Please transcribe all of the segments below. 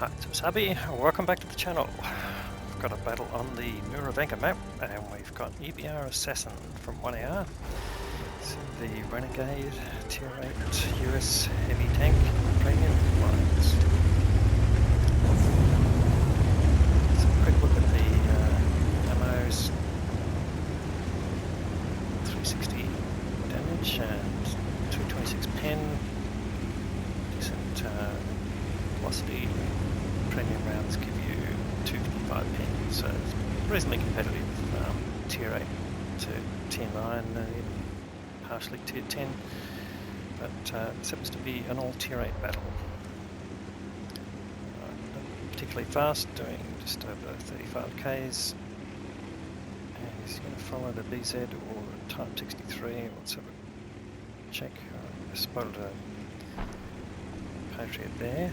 Hi, it's Wasabi. Welcome back to the channel. We've got a battle on the Murovanka map, and we've got EBR Assassin from 1AR. It's the Renegade Tier 8 US heavy tank premium lines. Let's have a quick look at the ammos. 360 damage and 226 pen. Decent velocity. Premium rounds give you 255 pen, so it's reasonably competitive. Tier 8 to Tier 9, even partially Tier 10, but this happens to be an all Tier 8 battle. Not particularly fast, doing just over 35 Ks, and he's going to follow the BZ or Type 63. Let's have a check. I spotted a Patriot there.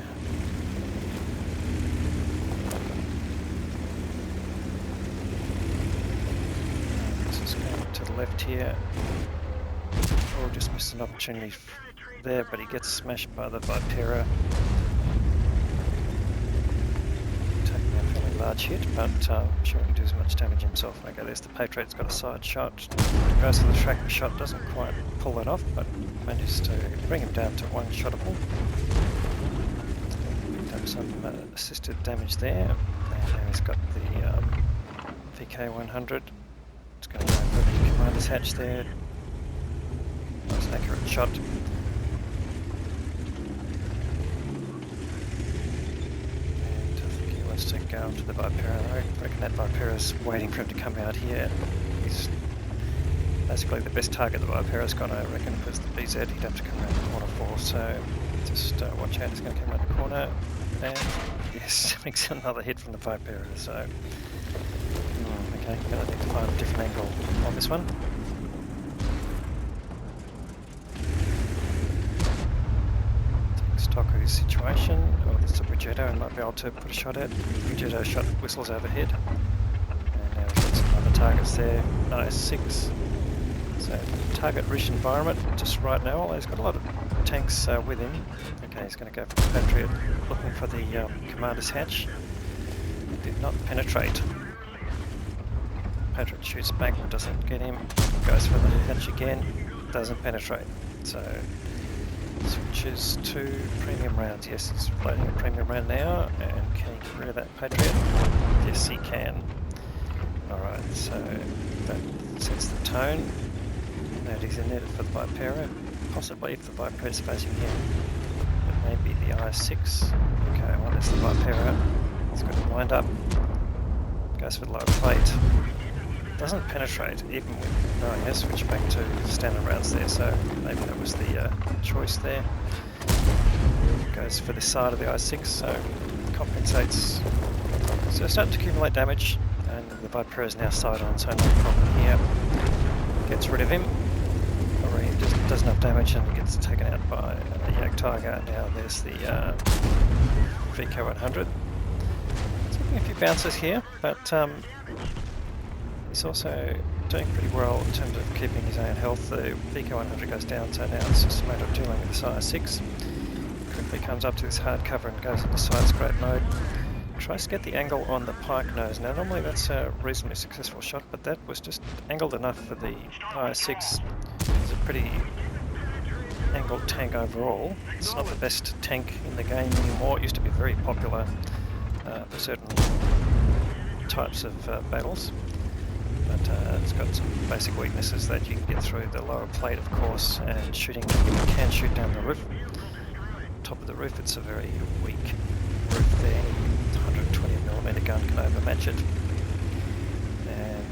To the left here. Oh, just missed an opportunity there, but he gets smashed by the Vipera. Taking a fairly large hit, but I'm sure he can do as much damage himself. Okay, there's the Patriot's got a side shot. Goes for the tracking shot, doesn't quite pull that off, but manages to bring him down to one shottable. Picked up some assisted damage there, and now he's got the VK100. It's going to go for the commander's hatch there. Nice and accurate shot. And I think he wants to go after the Vipera. I reckon that Vipera's waiting for him to come out here. He's basically the best target the Vipera's got, I reckon, because the BZ he'd have to come around the corner for. So just watch out, he's going to come around the corner. And yes, makes another hit from the Vipera. So. Okay, gonna need to find a different angle on this one. Take stock of his situation. Oh, that's a Brigetto and might be able to put a shot at. Brigetto shot whistles overhead. And now he's got some other targets there. Nice, 6. So, target-rich environment just right now. Although he's got a lot of tanks with him. Okay, he's going to go for the Patriot, looking for the commander's hatch. It did not penetrate. Patriot shoots back but doesn't get him, goes for the hatch again, doesn't penetrate. So switches to premium rounds. Yes, he's loading a premium round now, and can he get rid of that Patriot? Yes, he can. Alright, so that sets the tone. Now he's in it for the Vipera, possibly if the Vipera is facing him. It may be the IS-6. Okay, well that's the Vipera. He's got to wind up. Goes for the lower plate. Doesn't penetrate even with no, yeah, switch back to standard rounds there, so maybe that was the choice there. Goes for the side of the I6, so compensates. So starting to accumulate damage, and the Viper is now side on, so no problem here. Gets rid of him, or he just does enough damage and he gets taken out by a Yak Tiger. Now there's the VK100. Taking a few bounces here, but he's also doing pretty well in terms of keeping his own health. The VK100 goes down, so now it's just a matter of dealing with the IS-6. Quickly comes up to this hard cover and goes into side scrape mode. Tries to get the angle on the pike nose. Now normally that's a reasonably successful shot, but that was just angled enough for the IS-6. It's a pretty angled tank overall. It's not the best tank in the game anymore. It used to be very popular for certain types of battles. But it's got some basic weaknesses that you can get through the lower plate, of course, and shooting, you can shoot down the roof. Top of the roof, it's a very weak roof there. 120mm gun can overmatch it. And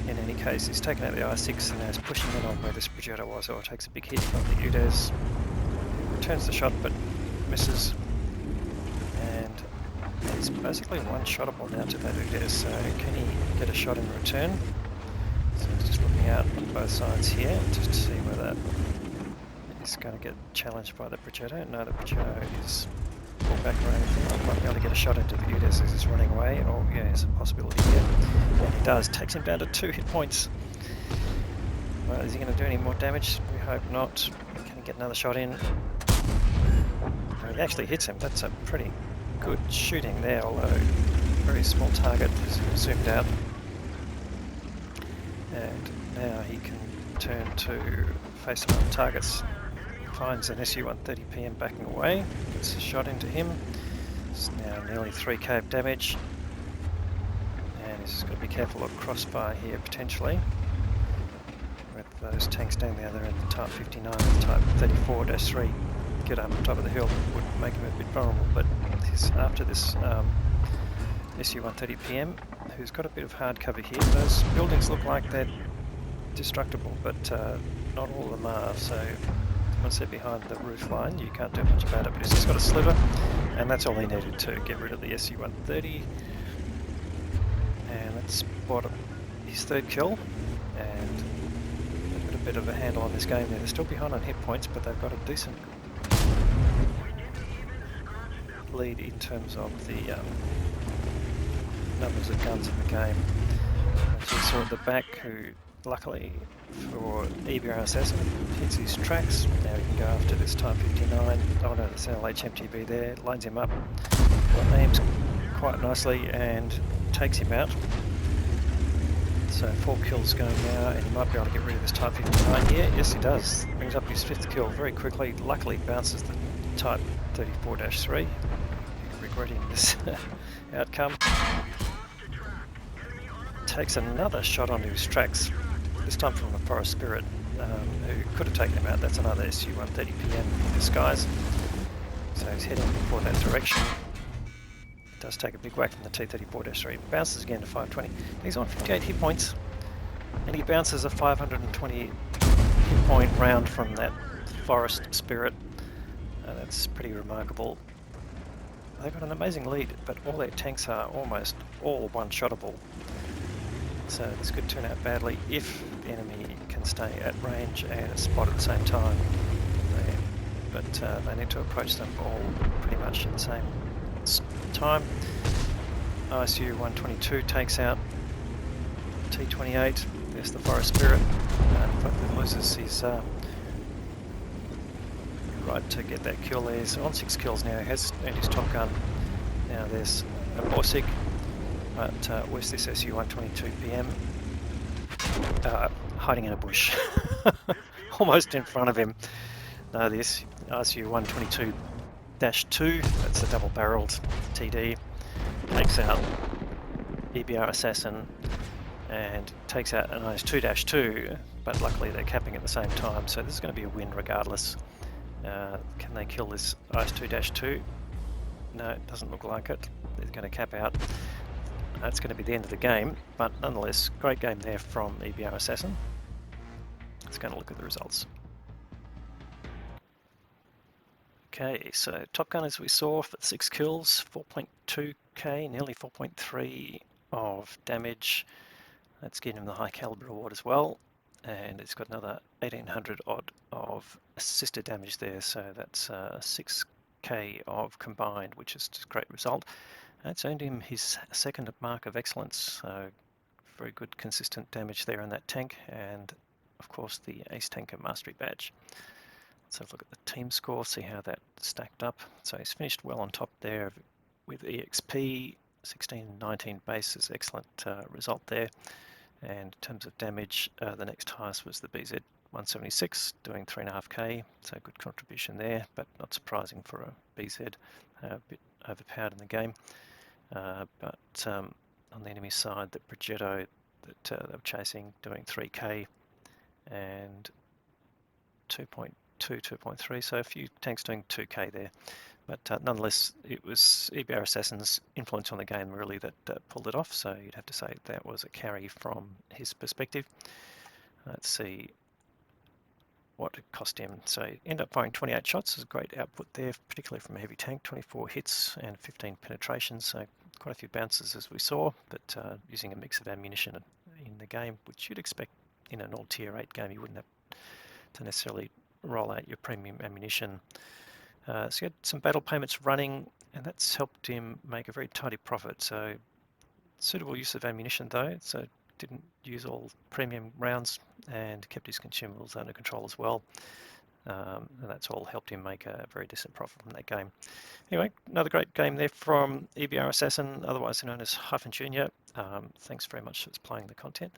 in any case, he's taken out the I6 and now he's pushing in on where this Brigetto was, or takes a big hit from the UDES. Returns the shot but misses. He's basically one-shottable now to that UDES, so can he get a shot in return? So he's just looking out on both sides here just to see whether he's going to get challenged by the Brigetto. No, the Brigetto is pulled back or anything. He might be able to get a shot into the UDES as he's running away, or yeah, there's a possibility here. And he does, takes him down to 2 hit points. Well, is he going to do any more damage? We hope not. Can he get another shot in? he actually hits him. That's a pretty good shooting there, although very small target is zoomed out. And now he can turn to face some other targets. Finds an SU-130 PM backing away, gets a shot into him. It's now nearly 3k of damage. And he's just got to be careful of crossfire here potentially. With those tanks down the other end, the Type 59 and the Type 34-3 get up on top of the hill would make him a bit vulnerable. But after this SU-130 PM, who's got a bit of hard cover here, those buildings look like they're destructible, but not all of them are. So once they're behind the roof line, you can't do much about it. But he's just got a sliver, and that's all he needed to get rid of the SU-130. And that's spot his third kill, and they've got a bit of a handle on this game there. They're still behind on hit points, but they've got a decent lead in terms of the numbers of guns in the game. As you saw at the back, who luckily for EBR Assassin hits his tracks. Now he can go after this Type 59. Oh no, there's an LHMTB there, lines him up, aims quite nicely and takes him out. So 4 kills going now, and he might be able to get rid of this Type 59 here. Yes, he does. Brings up his 5th kill very quickly. Luckily bounces the Type 34-3. Regretting this outcome. Takes another shot onto his tracks, this time from a Forest Spirit, who could have taken him out. That's another SU-130 PM in disguise. So he's heading for that direction. Does take a big whack from the T-34-3. Bounces again to 520. He's on 58 hit points, and he bounces a 520 hit point round from that Forest Spirit. That's pretty remarkable. They've got an amazing lead, but all their tanks are almost all one-shottable. So this could turn out badly if the enemy can stay at range and spot at the same time. But they need to approach them all pretty much at the same time. ISU-122 takes out T-28. There's the Forest Spirit. But loses his right to get that kill there. So on 6 kills now, he has earned his top gun. Now there's a Borsig, but where's this SU-122 PM? Hiding in a bush. Almost in front of him. No, this ISU-122-2, that's the double-barreled TD, takes out EBR Assassin and takes out an IS-2-2, but luckily they're capping at the same time, so this is going to be a win regardless. Can they kill this IS-2-2? No, it doesn't look like it. They're going to cap out. That's going to be the end of the game, but nonetheless, great game there from EBR Assassin. Let's go and look at the results. Okay, so top gun as we saw for 6 kills, 4.2k, nearly 4.3 of damage. That's getting him the high caliber award as well. And it's got another 1800 odd of assisted damage there, so that's 6k of combined, which is just a great result. That's earned him his 2nd mark of excellence, so very good consistent damage there in that tank, and of course the Ace Tanker Mastery Badge. Let's have a look at the team score, see how that stacked up. So he's finished well on top there with EXP, 1619 base is excellent result there. And in terms of damage, the next highest was the BZ 176, doing 3.5k, so good contribution there, but not surprising for a BZ, a bit overpowered in the game. But on the enemy side, the Progetto that they were chasing, doing 3k and 2.2, 2.3, so a few tanks doing 2k there. But nonetheless, it was EBR Assassin's influence on the game really that pulled it off, so you'd have to say that was a carry from his perspective. Let's see what it cost him. So he ended up firing 28 shots, is a great output there, particularly from a heavy tank, 24 hits and 15 penetrations, so quite a few bounces as we saw, but using a mix of ammunition in the game, which you'd expect in an all tier 8 game. You wouldn't have to necessarily roll out your premium ammunition. So he had some battle payments running, and that's helped him make a very tidy profit. So suitable use of ammunition though, so didn't use all premium rounds and kept his consumables under control as well. and that's all helped him make a very decent profit from that game. Anyway, another great game there from EBR Assassin, otherwise known as Hyphen Junior. Thanks very much for playing the content.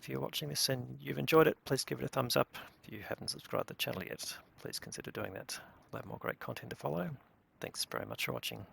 If you're watching this and you've enjoyed it, please give it a thumbs up. If you haven't subscribed to the channel yet, please consider doing that. We'll have more great content to follow. Thanks very much for watching.